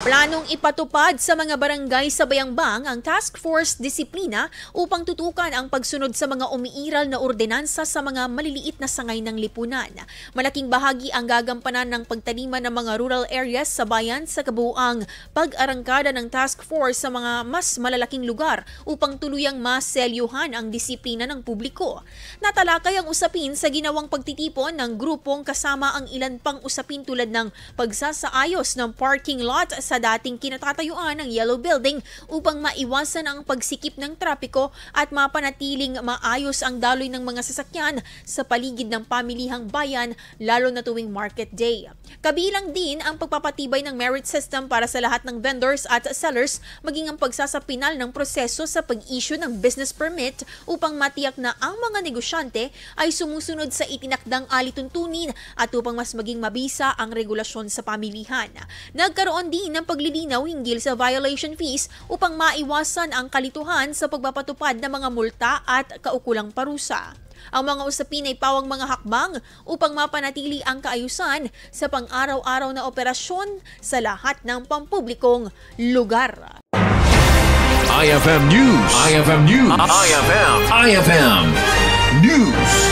Planong ipatupad sa mga barangay sa Bayambang ang Task Force Disiplina upang tutukan ang pagsunod sa mga umiiral na ordinansa sa mga maliliit na sangay ng lipunan. Malaking bahagi ang gagampanan ng pagtaniman ng mga rural areas sa bayan sa kabuuang pag-arangkada ng Task Force sa mga mas malalaking lugar upang tuluyang maselyuhan ang disiplina ng publiko. Natalakay ang usapin sa ginawang pagtitipon ng grupong kasama ang ilan pang usapin tulad ng pagsasaayos ng parking lot sa dating kinatatayuan ng Yellow Building upang maiwasan ang pagsikip ng trapiko at mapanatiling maayos ang daloy ng mga sasakyan sa paligid ng pamilihang bayan lalo na tuwing Market Day. Kabilang din ang pagpapatibay ng merit system para sa lahat ng vendors at sellers maging ang pagsasapinal ng proseso sa pag-issue ng business permit upang matiyak na ang mga negosyante ay sumusunod sa itinakdang alituntunin at upang mas maging mabisa ang regulasyon sa pamilihan. Nagkaroon din ng paglilinaw hinggil sa violation fees upang maiwasan ang kalituhan sa pagpapatupad ng mga multa at kaukulang parusa. Ang mga usapin ay pawang mga hakbang upang mapanatili ang kaayusan sa pang-araw-araw na operasyon sa lahat ng pampublikong lugar. IFM News. IFM News. IFM News.